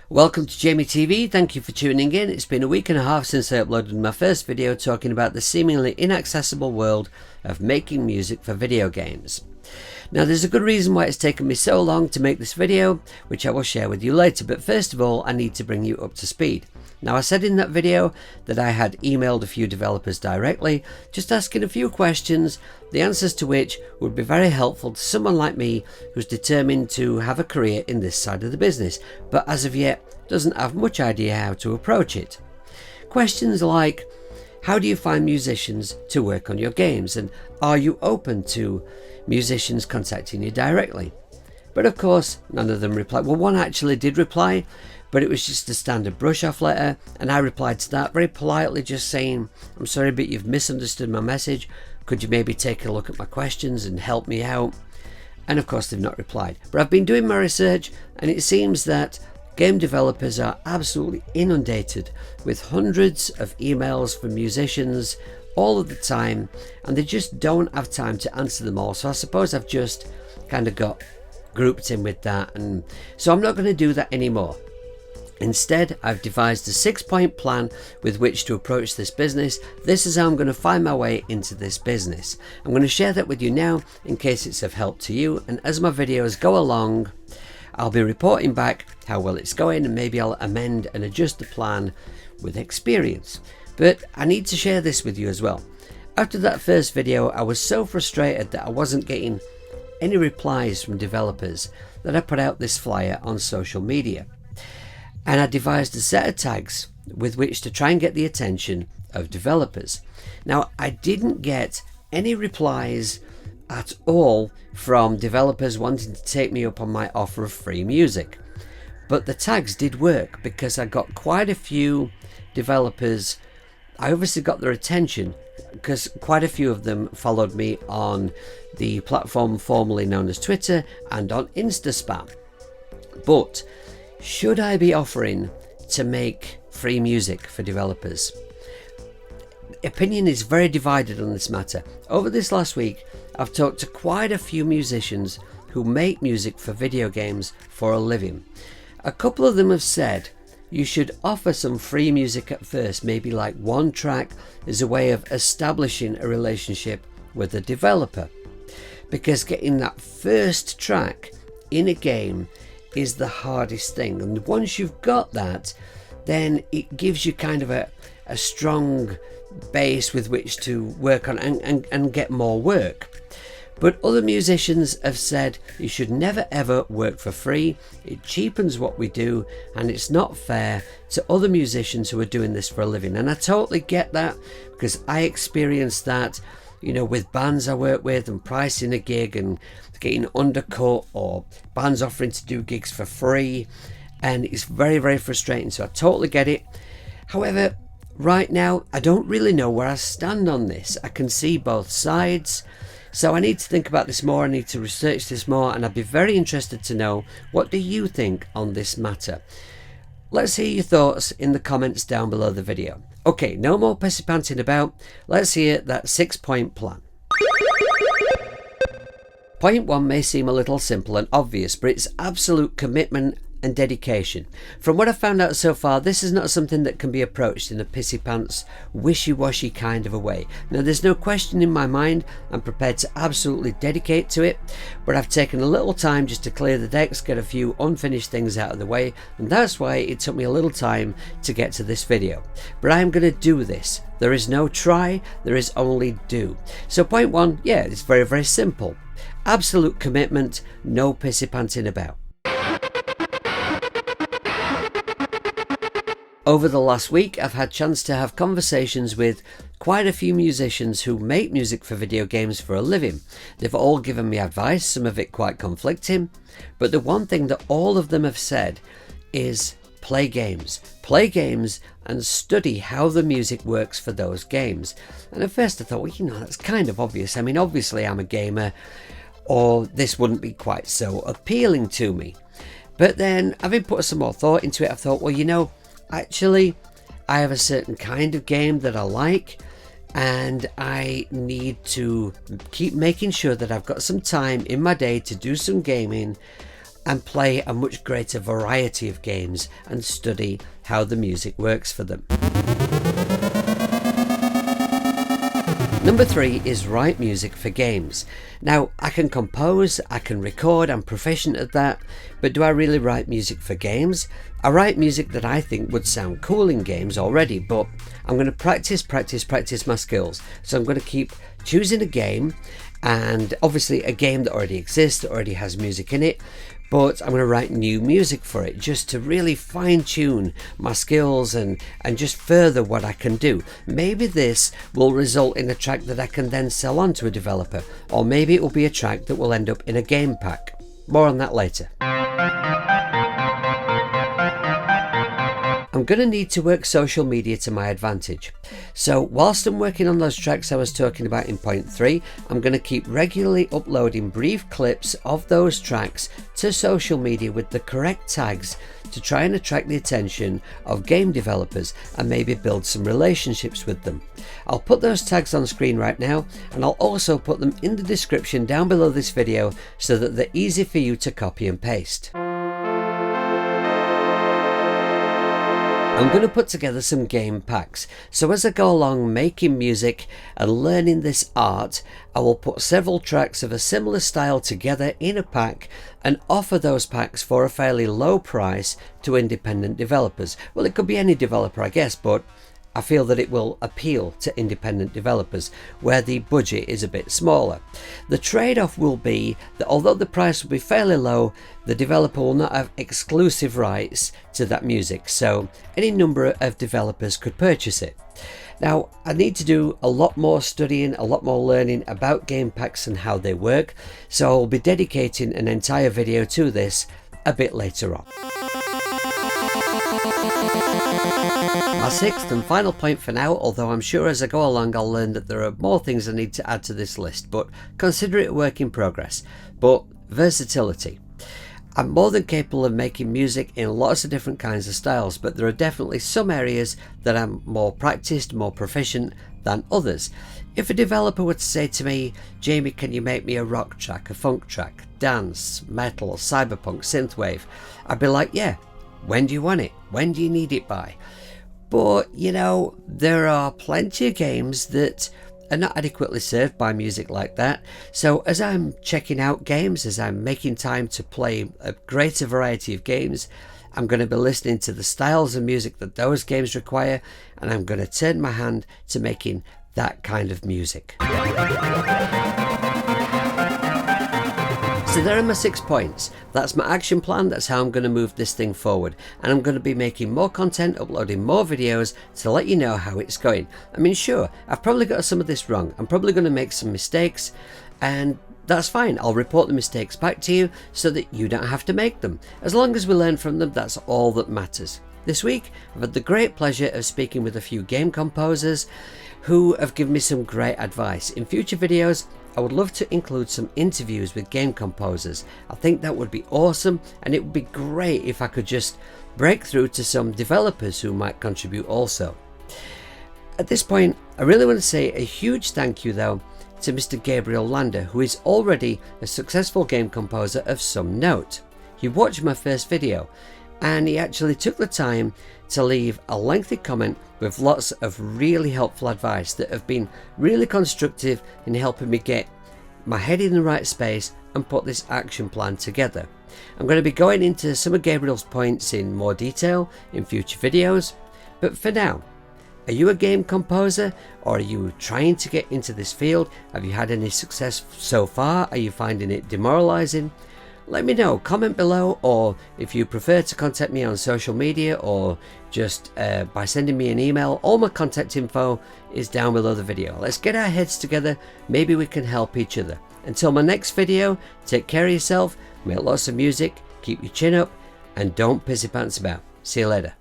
Welcome to Jamie TV, thank you for tuning in. It's been a week and a half since I uploaded my first video talking about the seemingly inaccessible world of making music for video games. Now there's a good reason why it's taken me so long to make this video, which I will share with you later, but first of all I need to bring you up to speed. Now I said in that video that I had emailed a few developers directly, just asking a few questions, the answers to which would be very helpful to someone like me who's determined to have a career in this side of the business, but as of yet doesn't have much idea how to approach it. Questions like, how do you find musicians to work on your games, and are you open to musicians contacting you directly? But of course none of them replied. Well, one actually did reply, but it was just a standard brush off letter, and I replied to that very politely, just saying, I'm sorry but you've misunderstood my message, could you maybe take a look at my questions and help me out? And of course they've not replied. But I've been doing my research and it seems that game developers are absolutely inundated with hundreds of emails from musicians all of the time, and they just don't have time to answer them all. So I suppose I've just kind of got grouped in with that, and so I'm not going to do that anymore. Instead, I've devised a 6-point plan with which to approach this business. This is how I'm going to find my way into this business. I'm going to share that with you now in case it's of help to you, and as my videos go along I'll be reporting back how well it's going, and maybe I'll amend and adjust the plan with experience. But I need to share this with you as well. After that first video I was so frustrated that I wasn't getting any replies from developers that I put out this flyer on social media. And I devised a set of tags with which to try and get the attention of developers. Now I didn't get any replies at all from developers wanting to take me up on my offer of free music, but the tags did work because I got quite a few developers. I obviously got their attention because quite a few of them followed me on the platform formerly known as Twitter and on Instaspam. But should I be offering to make free music for developers? Opinion is very divided on this matter. Over this last week I've talked to quite a few musicians who make music for video games for a living. A couple of them have said you should offer some free music at first, maybe like one track, as a way of establishing a relationship with the developer, because getting that first track in a game is the hardest thing, and once you've got that, then it gives you kind of a strong base with which to work on and get more work. But other musicians have said you should never ever work for free, it cheapens what we do and it's not fair to other musicians who are doing this for a living. And I totally get that, because I experienced that, you know, with bands I work with and pricing a gig and getting undercut, or bands offering to do gigs for free, and it's very, very frustrating. So I totally get it. However, right now I don't really know where I stand on this. I can see both sides, so I need to think about this more, I need to research this more, and I'd be very interested to know, what do you think on this matter? Let's hear your thoughts in the comments down below the video. Okay, no more pissy panting about, let's hear that 6-point plan. Point 1 may seem a little simple and obvious, but it's absolute commitment and dedication. From what I've found out so far, this is not something that can be approached in a pissy pants, wishy-washy kind of a way. Now there's no question in my mind, I'm prepared to absolutely dedicate to it, but I've taken a little time just to clear the decks, get a few unfinished things out of the way, and that's why it took me a little time to get to this video. But I'm going to do this. There is no try, there is only do. So point 1, yeah, it's very, very simple. Absolute commitment, no pissy panting about. Over the last week I've had a chance to have conversations with quite a few musicians who make music for video games for a living. They've all given me advice, some of it quite conflicting, but the one thing that all of them have said is play games and study how the music works for those games. And at first I thought, well, you know, that's kind of obvious. I mean, obviously I'm a gamer, or this wouldn't be quite so appealing to me. But then, having put some more thought into it, I thought, well, you know, actually I have a certain kind of game that I like, and I need to keep making sure that I've got some time in my day to do some gaming, and play a much greater variety of games and study how the music works for them. Number 3 is write music for games. Now, I can compose, I can record, I'm proficient at that, but do I really write music for games? I write music that I think would sound cool in games already, but I'm going to practice my skills. So I'm going to keep choosing a game, and obviously a game that already exists, that already has music in it, but I'm going to write new music for it just to really fine-tune my skills and just further what I can do. Maybe this will result in a track that I can then sell on to a developer, or maybe it will be a track that will end up in a game pack. More on that later. I'm going to need to work social media to my advantage. So whilst I'm working on those tracks I was talking about in point 3, I'm going to keep regularly uploading brief clips of those tracks to social media with the correct tags to try and attract the attention of game developers and maybe build some relationships with them. I'll put those tags on screen right now, and I'll also put them in the description down below this video so that they're easy for you to copy and paste. I'm going to put together some game packs, so as I go along making music and learning this art, I will put several tracks of a similar style together in a pack and offer those packs for a fairly low price to independent developers. Well, it could be any developer, I guess, but I feel that it will appeal to independent developers where the budget is a bit smaller. The trade-off will be that although the price will be fairly low, the developer will not have exclusive rights to that music, so any number of developers could purchase it. Now, I need to do a lot more studying, a lot more learning about game packs and how they work, so I'll be dedicating an entire video to this a bit later on. My 6th and final point for now, although I'm sure as I go along I'll learn that there are more things I need to add to this list, but consider it a work in progress. But versatility. I'm more than capable of making music in lots of different kinds of styles, but there are definitely some areas that I'm more practiced, more proficient than others. If a developer were to say to me, Jamie, can you make me a rock track, a funk track, dance, metal, cyberpunk, synthwave, I'd be like, yeah, when do you want it? When do you need it by? But, you know, there are plenty of games that are not adequately served by music like that. So as I'm checking out games, as I'm making time to play a greater variety of games, I'm going to be listening to the styles of music that those games require, and I'm going to turn my hand to making that kind of music. So there are my 6 points. That's my action plan, that's how I'm going to move this thing forward. And I'm going to be making more content, uploading more videos to let you know how it's going. I mean, sure, I've probably got some of this wrong. I'm probably going to make some mistakes, and that's fine. I'll report the mistakes back to you so that you don't have to make them. As long as we learn from them, that's all that matters. This week, I've had the great pleasure of speaking with a few game composers who have given me some great advice. In future videos, I would love to include some interviews with game composers. I think that would be awesome, and it would be great if I could just break through to some developers who might contribute also. At this point, I really want to say a huge thank you though to Mr. Gabriel Lander, who is already a successful game composer of some note. He watched my first video, and he actually took the time to leave a lengthy comment with lots of really helpful advice that have been really constructive in helping me get my head in the right space and put this action plan together. I'm going to be going into some of Gabriel's points in more detail in future videos, but for now, are you a game composer, or are you trying to get into this field? Have you had any success so far? Are you finding it demoralizing? Let me know, comment below, or if you prefer to contact me on social media or just by sending me an email, all my contact info is down below the video. Let's get our heads together, maybe we can help each other. Until my next video, take care of yourself, make lots of music, keep your chin up, and don't pissy pants about. See you later.